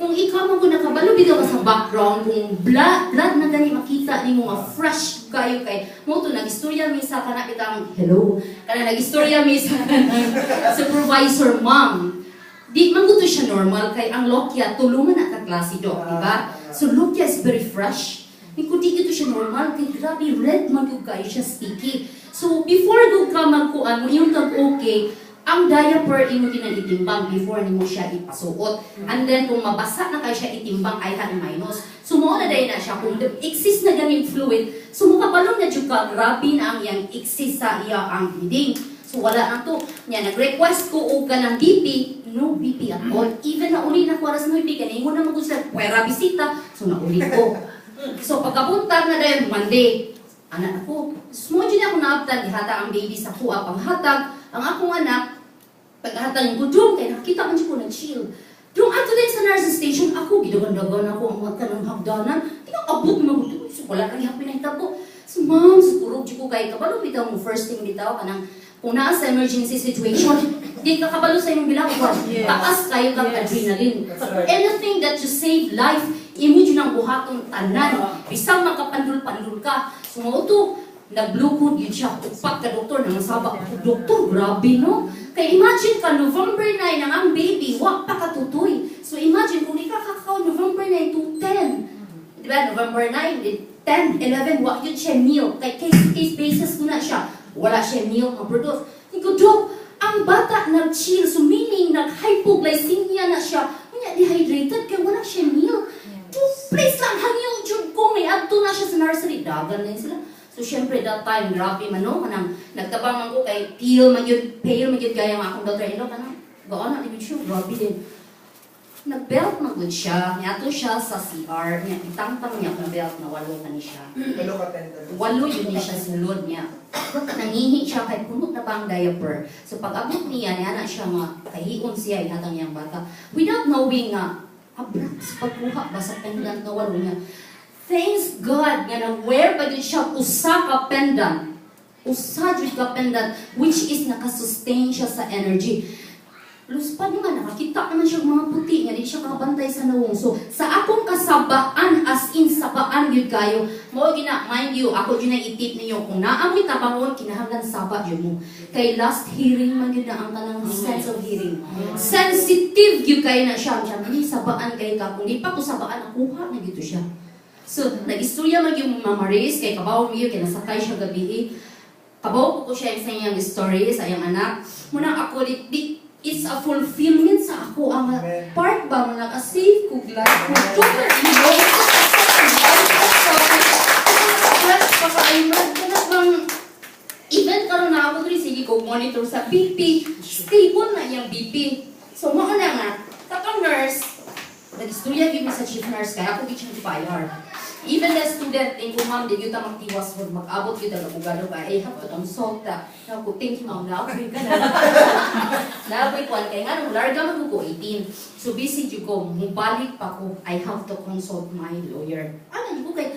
Kung ikaw mo nakabalo bitaw ka sa background, kung blood na gani makita ni mo nga fresh kayo kay mo to nag-istorya mi sa kana kitang hello kana nag-istorya mi sa supervisor ma'am. Di man gusto siya normal kay ang Lokia tulungan na ka klase do, di ba? So Lokia is very fresh. Di ito siya normal kay grabe red man gyud kayo siya sticky. So before go ka magkuan mo yung tag okay, ang diaper imo ginalitimbang before nimo siya ipasuot. And then kung mabasa na kayo siya itimbang ay han minus. So mo na dai na siya kung exist na ganing fluid, so mukabalong na jud ka grabe na ang iyang exist sa iya ang bleeding. So wala na to. Nya nag-request ko og kanang BP, no BP at all. Even na uli na ko aras no BP kanay mo na magusad puwera bisita, so nauli ko. So pagkapunta na dayon Monday, anak ako, small din ako naabtan, ihata ang baby sa kuha panghatag. Ang akong anak, paghatag ko doon, kaya nakita man siya ko nag-chill. Doon ato din sa nursing station, ako, gidagan-dagan ako ang mga kanang hagdanan. Tinang-abot mo ko, so wala kang ihapin na hitabo. So ma'am, siguro di ko kayo kabalo, bitaw mo first thing bitaw, kanang kung naa sa emergency situation, di ka kabalo sa inyong bilang, taas kayo kang adrenaline. Anything that you save life, imo dyan ang buhatong tanan. Bisang makapandul-pandul ka. So mo to, nag-blue yun siya. Upat ka doktor, nangasaba. Doktor, grabe no? Kaya imagine ka, November 9 ang ang baby, wak pa katutoy. So imagine, kung ikakakaw November 9 to 10. Diba, November 9, 10, 11, wak yun siya meal. Kaya case basis ko na siya. Wala siya meal ma-produce. Iko, Dok, ang bata nag-chill. So meaning, nag-hypoglycemia na siya. Kanya, dehydrated, kaya wala siya meal. Please lang, hangyo, Diyog ko, may adto na siya sa nursery. Dagan na yun sila. So, syempre, that time, grabe man, no? Kanang, nagtabang ko kay pale man yun, gaya nga akong daughter-in-law, kanang, gaan na, ibig siya, grabe din. Nag-belt na good siya, niyato siya sa CR, niya, itangtang niya kung belt na walo ka ni siya. Walo ka tender. Walo yun niya siya sulod niya. Nangihi siya kahit punot na ba ang diaper. So, pag-abot niya, niya na siya nga, kahion siya, ihatang niyang bata. Without knowing nga, abraks, pagkuha ba sa pendant na walo niya. Thanks God nga nag-wear pa din siya usa ka pendant. Usa jud ka pendant which is nakasustain siya sa energy. Luspan nga nakakita naman siya mga puti nga di siya kakabantay sa nawong. So sa akong kasabaan as in sabaan gyud kayo, mo gina mind you ako gyud na itip ninyo kung naamoy tabangon kinahanglan saba gyud mo. Kay last hearing man gyud na ang kanang sense of hearing. Sensitive gyud kayo na siya. Ni sabaan kay ka kung di pa ko sabaan nakuha na gyud siya. So, nag-istorya mag yung Mama Riz, kay kabaw mo yun, kaya nasakay siya gabi. Kabaw ko siya sa iyang story, sa iyang anak. Muna ako, it's a fulfillment sa ako. Ang part ba, mo naka-save ko life ko. Super ino, even karon na ako rin, sige ko monitor sa BP. Stable na iyang BP. So, mga na nga, kakang nurse, nag-istorya yun sa chief nurse, kaya ako gitsyang fire. Even the student, in kumam, di yun tamang tiwas mo, mag-abot yun talaga bugado ka, I have to consult na. Ako, thank you ma'am, na-apoy ka na. Na-apoy ko, kaya nga, nung larga mag ko 18. So busy yun ko, mubalik pa ko, I have to consult my lawyer. Ano, di ko kay,